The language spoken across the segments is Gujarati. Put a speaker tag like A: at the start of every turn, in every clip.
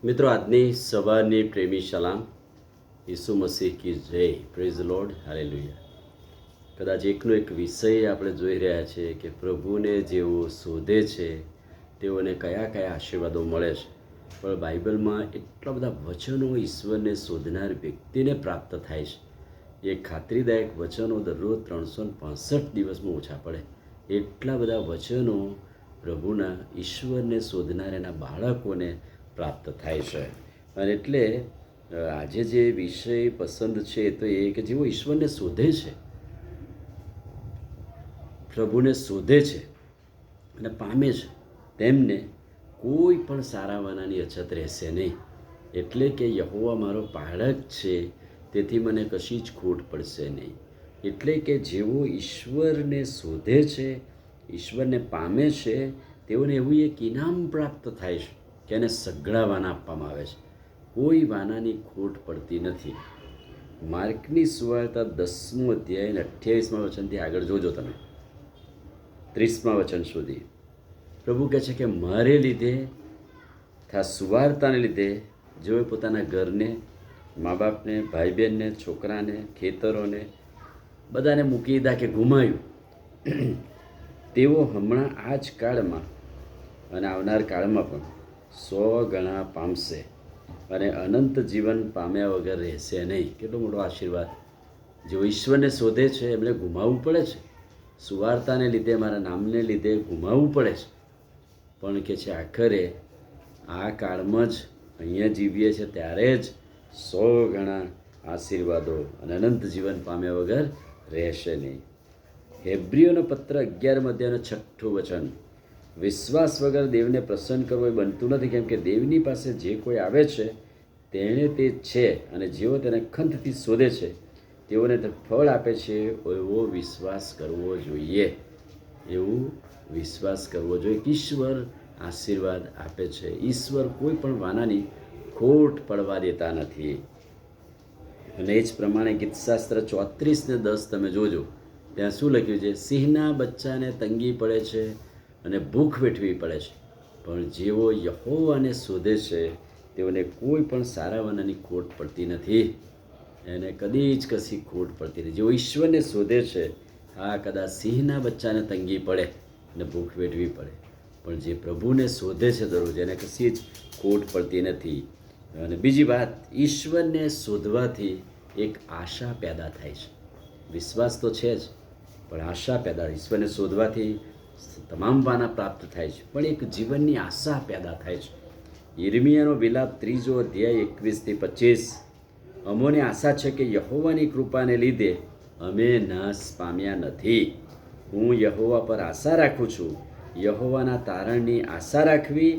A: મિત્રો, આજની સવારની પ્રેમી સલામ. ઈસુ મસીહ કી જય. Praise lord, hallelujah. કદાચ એકનો એક વિષય આપણે જોઈ રહ્યા છીએ કે પ્રભુને જેઓ શોધે છે તેઓને કયા કયા આશીર્વાદો મળે છે. પણ બાઇબલમાં એટલા બધા વચનો ઈશ્વરને શોધનાર વ્યક્તિને પ્રાપ્ત થાય છે. એ ખાતરીદાયક વચનો દરરોજ 365 દિવસમાં ઓછા પડે એટલા બધા વચનો પ્રભુના ઈશ્વરને શોધનાર એના બાળકોને પ્રાપ્ત થાય છે. અને એટલે આજે જે વિષય પસંદ છે તો એ કે જેઓ ઈશ્વરને શોધે છે, પ્રભુને શોધે છે અને પામે છે, તેમને કોઈ પણ સારાવાનાની અછત રહેશે નહીં. એટલે કે યહોવા મારો પાળક છે, તેથી મને કશી જ ખોટ પડશે નહીં. એટલે કે જેઓ ઈશ્વરને શોધે છે, ઈશ્વરને પામે છે, તેઓને એવું એક ઇનામ પ્રાપ્ત થાય છે કે એને સઘળા વાના આપવામાં આવે છે. કોઈ વાનાની ખોટ પડતી નથી. માર્કની સુવાર્તા 10મો અધ્યાય 28મા વચનથી આગળ જોજો તમે, 30મા વચન સુધી. પ્રભુ કહે છે કે મારે લીધે, સુવાર્તાને લીધે જેઓએ પોતાના ઘરને, મા બાપને, ભાઈ બહેનને, છોકરાને, ખેતરોને બધાને મૂકી દીધા કે ગુમાવ્યું, તેઓ હમણાં આ જ કાળમાં અને આવનાર કાળમાં પણ 100 ગણા પામશે અને અનંત જીવન પામ્યા વગર રહેશે નહીં. કેટલો મોટો આશીર્વાદ! જેઓ ઈશ્વરને શોધે છે એમણે ગુમાવવું પડે છે, સુવાર્તાને લીધે, મારા નામને લીધે ગુમાવવું પડે છે, પણ કે છે આખરે આ કાળમાં જ અહીંયા જીવીએ છીએ ત્યારે જ 100 ગણા આશીર્વાદો અને અનંત જીવન પામ્યા વગર રહેશે નહીં. હેબ્રીઓનો પત્ર 11મા અધ્યાયનું 6મું વચન. વિશ્વાસ વગર દેવને પ્રસન્ન કરવો એ બનતું નથી, કેમ કે દેવની પાસે જે કોઈ આવે છે તેણે તે છે અને જેઓ તેને ખંતથી શોધે છે તેઓને તે ફળ આપે છે. એવો વિશ્વાસ કરવો જોઈએ, એવું વિશ્વાસ કરવો જોઈએ કે ઈશ્વર આશીર્વાદ આપે છે. ઈશ્વર કોઈ પણ વાનાની ખોટ પડવા દેતા નથી. અને એ જ પ્રમાણે ગીતશાસ્ત્ર 34:10 તમે જોજો, ત્યાં શું લખ્યું છે? સિંહના બચ્ચાને તંગી પડે છે અને ભૂખ વેઠવી પડે છે, પણ જેઓ યહોવાને શોધે છે તેઓને કોઈ પણ સારાવાનાની ખોટ પડતી નથી. એને કદી જ કશી ખોટ પડતી નથી. જેઓ ઈશ્વરને શોધે છે, હા, કદાચ સિંહના બચ્ચાને તંગી પડે અને ભૂખ વેઠવી પડે, પણ જે પ્રભુને શોધે છે દરરોજ એને કશી જ ખોટ પડતી નથી. અને બીજી વાત, ઈશ્વરને શોધવાથી એક આશા પેદા થાય છે. વિશ્વાસ તો છે જ, પણ આશા પેદા, ઈશ્વરને શોધવાથી તમામ વાના પ્રાપ્ત થાય છે, પણ એક જીવનની આશા પેદા થાય છે. યિર્મયાનો વિલાપ 3મો અધ્યાય 21-25. અમોને આશા છે કે યહોવાની કૃપાને લીધે અમે નાશ પામ્યા નથી. હું યહોવા પર આશા રાખું છું. યહોવાના તારણની આશા રાખવી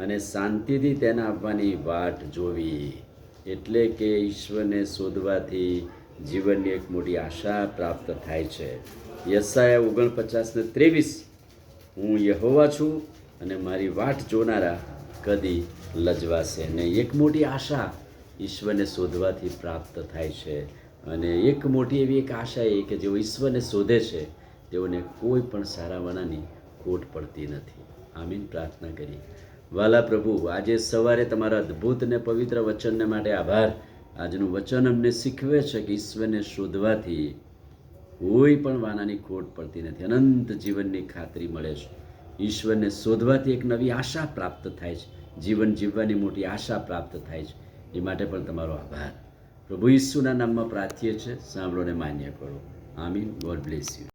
A: અને શાંતિથી તેના આવવાની વાટ જોવી. એટલે કે ઈશ્વરને શોધવાથી જીવનની એક મોટી આશા પ્રાપ્ત થાય છે. યશાયા 49:23. હું યહોવા છું અને મારી વાટ જોનારા કદી લજવાશે નહીં. એક મોટી આશા ઈશ્વરને શોધવાથી પ્રાપ્ત થાય છે. અને એક મોટી એવી એક આશા એ કે જેઓ ઈશ્વરને શોધે છે તેઓને કોઈ પણ સારાવાનાની ખોટ પડતી નથી. આમીન. પ્રાર્થના કરીએ. વાલા પ્રભુ, આજે સવારે તમારા અદ્ભુત અને પવિત્ર વચનને માટે આભાર. આજનું વચન અમને શીખવે છે કે ઈશ્વરને શોધવાથી કોઈ પણ વાનાની ખોટ પડતી નથી, અનંત જીવનની ખાતરી મળે છે. ઈશ્વરને શોધવાથી એક નવી આશા પ્રાપ્ત થાય છે, જીવન જીવવાની મોટી આશા પ્રાપ્ત થાય છે. એ માટે પણ તમારો આભાર. પ્રભુ ઈસુના નામમાં પ્રાર્થીએ છે, સાંભળો ને માન્ય કરો. આમીન. God bless you.